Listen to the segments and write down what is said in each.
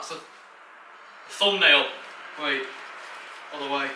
That's a thumbnail. Wait, other way.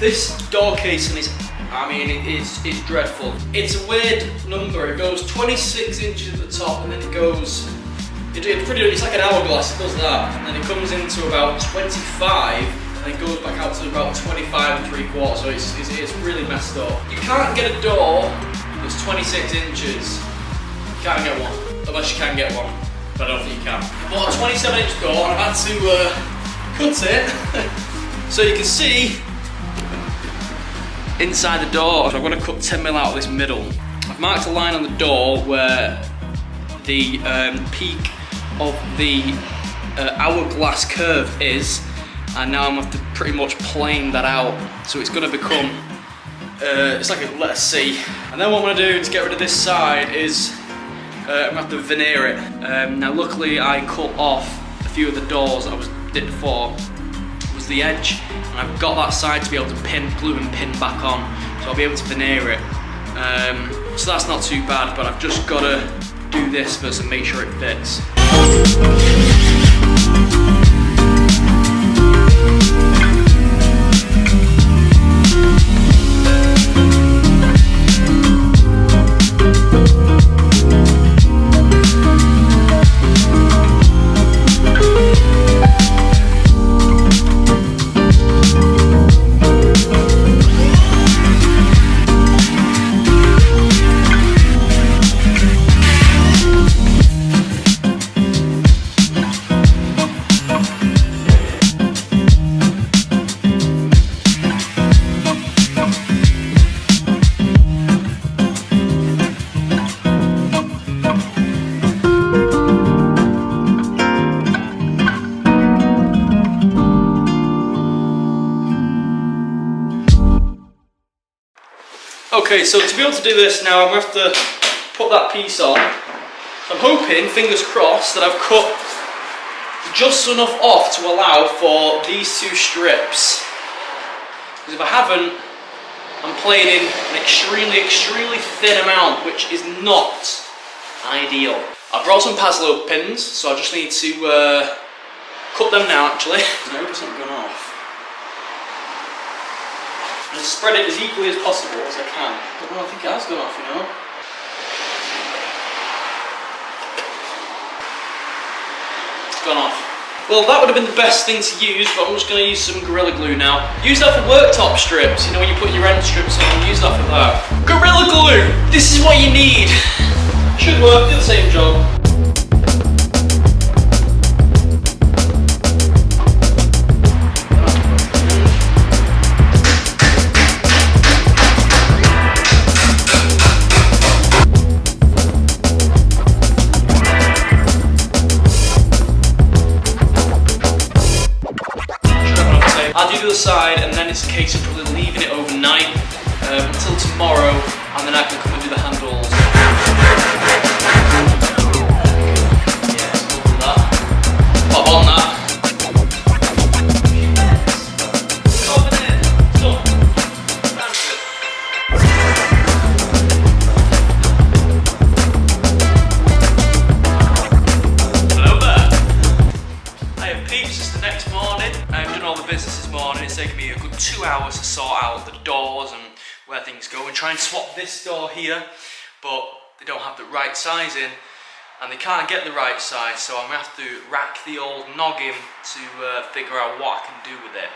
This door casing is, I mean, it's dreadful. It's a weird number. It goes 26 inches at the top, and then it goes, it's like an hourglass, it does that. And then it comes into about 25, and it goes back out to about 25 and 3/4, so it's really messed up. You can't get a door that's 26 inches. You can't get one, unless you can get one, but I don't think you can. I bought a 27-inch door, and I've had to cut it, so you can see inside the door. So I'm going to cut 10mm out of this middle. I've marked a line on the door where the peak of the hourglass curve is, and now I'm going to have to pretty much plane that out. So it's going to become, it's like a letter C. And then what I'm going to do to get rid of this side is I'm going to have to veneer it. Now luckily I cut off a few of the doors that I did before. Was the edge, and I've got that side to be able to glue and pin back on, so I'll be able to veneer it. So that's not too bad, but I've just got to do this first and make sure it fits. Okay, so to be able to do this now, I'm going to have to put that piece on. I'm hoping, fingers crossed, that I've cut just enough off to allow for these two strips. Because if I haven't, I'm playing in an extremely, extremely thin amount, which is not ideal. I brought some Paslow pins, so I just need to cut them now actually. I hope it's not gone off. And spread it as equally as possible as I can. Well, I think it has gone off, you know. It's gone off. Well, that would have been the best thing to use, but I'm just going to use some Gorilla Glue now. Use that for worktop strips, you know, when you put your end strips on, use that for that. Gorilla Glue! This is what you need! Should work, do the same job. I'll do the other side, and then it's a case of probably leaving it overnight until tomorrow, and then I can come and do the handles. Yeah, so we'll do that. Pop on that. Hello there. I have peeps, it's the next morning. I've done all the business this morning. It's taken me a good 2 hours to sort out the doors and where things go, and try and swap this door here, but they don't have the right size in, and they can't get the right size, so I'm going to have to rack the old noggin to figure out what I can do with it.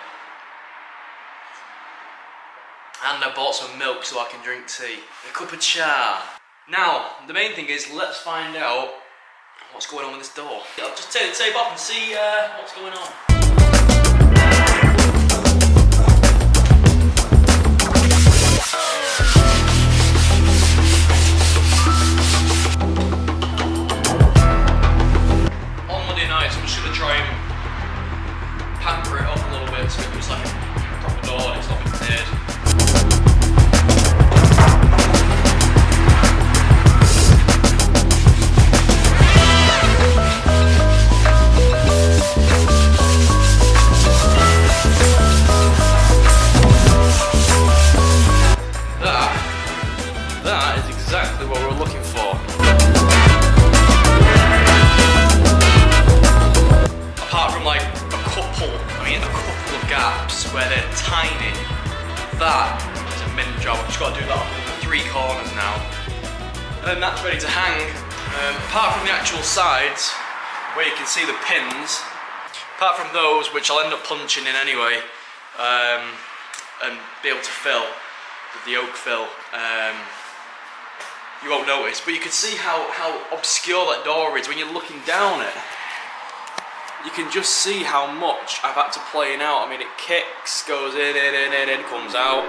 And I bought some milk so I can drink tea. A cup of cha. Now, the main thing is, let's find out what's going on with this door. I'll just take the tape off and see what's going on. Pamper it up a little bit so it looks like a proper door and it's not been cleared. then that's ready to hang. Apart from the actual sides, where you can see the pins, apart from those, which I'll end up punching in anyway, and be able to fill with the oak fill, you won't notice, but you can see how obscure that door is when you're looking down it. You can just see how much I've had to plane out. I mean, it kicks, goes in, comes out,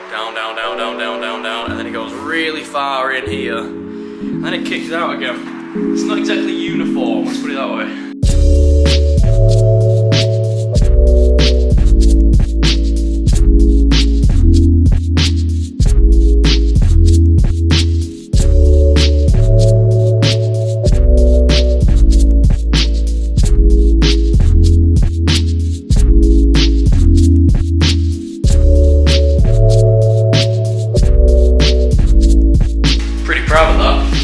down, down, down, down, down, down, down, and then it goes really far in here, and then it kicks out again. It's not exactly uniform, let's put it that way.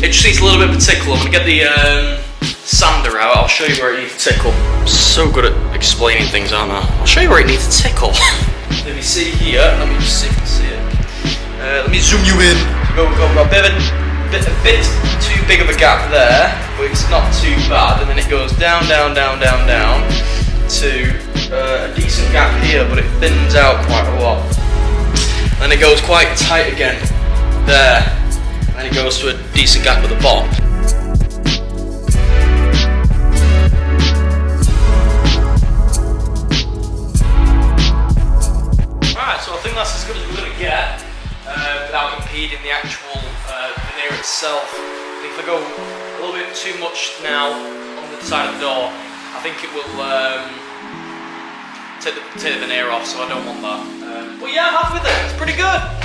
It just needs a little bit of a tickle. I'm going to get the sander out. I'll show you where it needs a tickle. I'm so good at explaining things, aren't I? I'll show you where it needs a tickle. Let me see here. Let me just see if you can see it. Let me zoom you in. Go a bit too big of a gap there, but it's not too bad. And then it goes down, down, down, down, down to a decent gap here, but it thins out quite a lot. And it goes quite tight again there. And it goes to a decent gap at the bottom. Alright, so I think that's as good as we're going to get without impeding the actual veneer itself. I think if I go a little bit too much now on the side of the door, I think it will take the veneer off, so I don't want that. But yeah, I'm happy with it, it's pretty good.